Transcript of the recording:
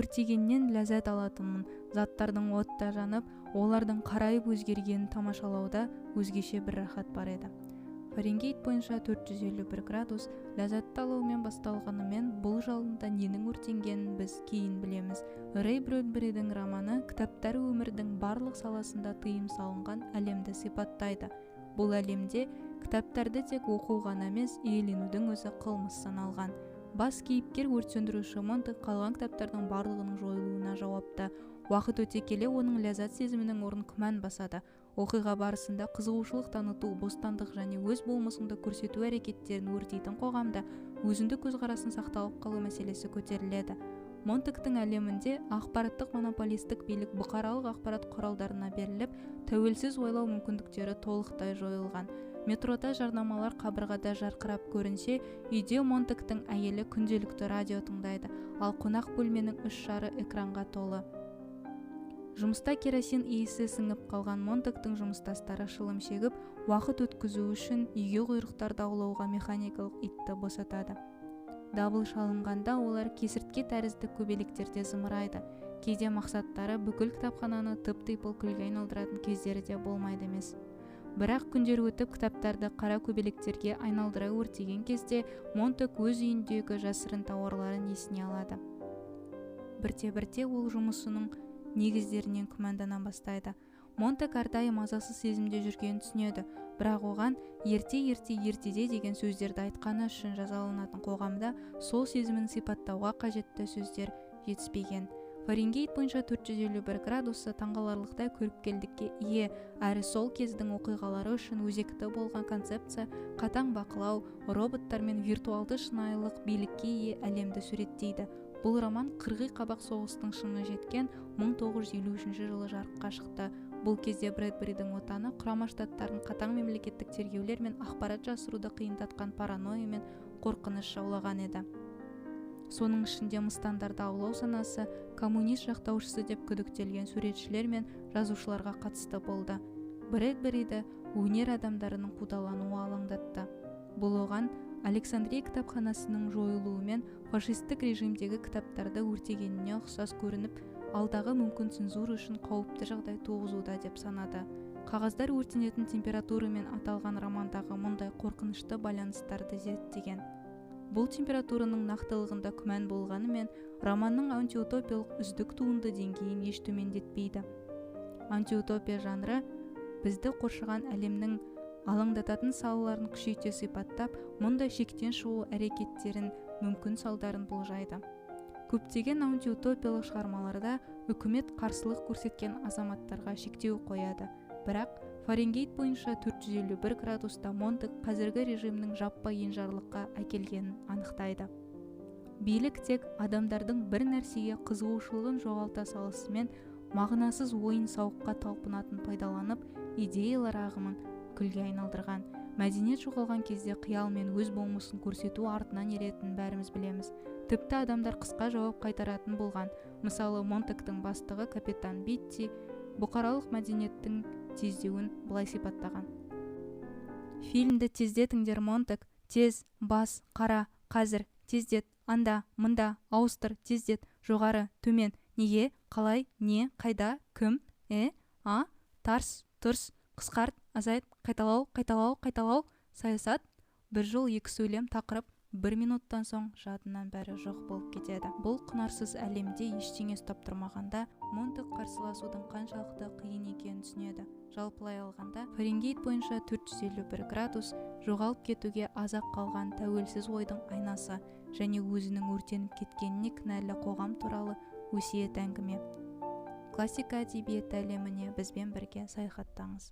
өртегеннен ләззат алатынмын. Заттардың отта жанып, олардың қарайып өзгергенін тамашалауда өзгеше бір рахат бар еді. Фаренгейт бойынша 451 градус ләззатты алумен басталғанымен, бұл жалында ненің өртенгенін біз кейін білеміз. Рэй Брэдберидің романы кітаптар өмірдің барлық саласында тыйым салынған әлемді сипаттайды. Бұл әлемде кітаптарды тек оқу ғана емес, иеленудің өзі қылмыс саналған. Бас кейіпкер өрт сөндіруші Монтек қалған кітаптардың барлығының жойылуына жауапты. Уақыт өте келе оның ләззат сезімінің орнын күмән басады. Оқиға барысында қызығушылық таныту, бостандық және өз болмысыңды көрсету әрекеттерін өртейтін қоғамда өзіндік көзқарасын сақталып қалу мәселесі көтеріледі. Монтектің әлемінде ақпараттық монополистік билік бұқаралық ақпарат құралдарына беріліп, тәуелсіз ойлау мүмкіндіктері толықтай жойылған. Метрода жарнамалар қабырғада жарқырап көрінсе, үйде Монтектің әйелі күнделікті радио тыңдайды, ал қонақ бөлменің үш шары экранға толы. Жұмыста керосин иісі сіңіп қалған Монтектің жұмыстастары шылым шегіп, уақыт өткізу үшін үйге құйрықтарды аулауға механикалық итті босатады. Дабыл шалынғанда олар кесіртке тәрізді көбелектерде зымырайды. Кейде мақсаттары бүкіл кітапхананы тып-типыл күлге айналдыратын кездері де болмайды емес. Бірақ күндер өтіп кітаптарды қара көбелектерге айналдыра өртеген кезде Монтек өз үйіндегі жасырын тауарларын есіне алады. Бірте-бірте ол жұмысының негіздерінен күмәндана бастайды. Монтек әрдайым мазасыз сезімде жүргенін түсінеді, бірақ оған ертеде деген сөздерді айтқаны үшін жазаланатын қоғамда сол сезімін сипаттауға қажетті сөздер жетіспеген. Фаренгейт бойынша 451 градусы таңғаларлықтай көріпкелдікке ие, әрі сол кездің оқиғалары үшін өзекті болған концепция қатаң бақылау, роботтар мен виртуалды шынайылық билікке ие әлемді суреттейді. Бұл роман қырғи қабақ соғыстың шыңы жеткен 1953 жылы жарыққа шықты. Бұл кезде Брэдберидің отаны Құрама Штаттардың қатаң мемлекеттік тергеулер мен ақпарат жасыруды қиындатқан паранойя мен қорқыныш жаулаған еді. Соның ішінде мыстандарды аулау санасы коммунист жақтаушысы деп күдіктелген суретшілер мен жазушыларға қатысты болды. Брэдбериді өнер адамдарының қудалануы алаңдатты. Бұл оған Александрия кітапханасының жойылуы мен фашистік режимдегі кітаптарды өртегеніне ұқсас көрініп, алдағы мүмкін цензура үшін қауіпті жағдай туғызуда деп санады. Қағаздар өртенетін температурамен аталған романдағы мұндай қорқынышты байланыстарды зерттеген. Бұл температураның нақтылығында күмән болғанымен, романның антиутопиялық үздік туынды деңгейін еш төмендетпейді. Антиутопия жанры бізді қоршаған әлемнің алаңдататын салаларын күшейте сипаттап, мұндай шектен шығу әрекеттерін мүмкін салдарын болжайды. Көптеген антиутопиялық шығармаларда үкімет қарсылық көрсеткен азаматтарға шектеу қояды. Бірақ Фаренгейт бойынша 451 градуста Монтек қазіргі режимнің жаппай енжарлыққа әкелгенін анықтайды. Билік тек адамдардың бір нәрсеге қызығушылығын жоғалта салысымен мағынасыз ойын-сауыққа талпынатын пайдаланып, идеялар ағымын күлге айналдырған. Мәдениет жоғалған кезде қиял мен өз болмысын көрсету артынан еретінін бәріміз білеміз. Тіпті адамдар қысқа жауап қайтаратын болған. Мысалы, Монтектің бастығы капитан Битти бұқаралық мәдениеттің тездеуін былай сипаттаған. Фильмді тездетіңдер, Монтек, тез, бас, қара, қазір, тездет, анда, мында, ауыстыр, тездет, жоғары, төмен, неге, қалай, не, қайда, кім, тарс, тұрс, қысқарт, азайт, қайталау, саясат, бір жол екі сөйлем тақырып, 1 минуттан соң жадынан бәрі жоқ болып кетеді. Бұл құнарсыз әлемде ештеңе ұстап тұрмағанда, Монтек қарсыласудың қаншалықты қиын екенін түсінеді. Жалпылай алғанда, Фаренгейт бойынша 451 градус жоғалып кетуге азап қалған тәуелсіз ойдың айнасы және өзінің өртеніп кеткеніне кінәлі қоғам туралы өсиет әңгіме. Классика әдебиеті әлеміне бізбен бірге саяхаттаңыз.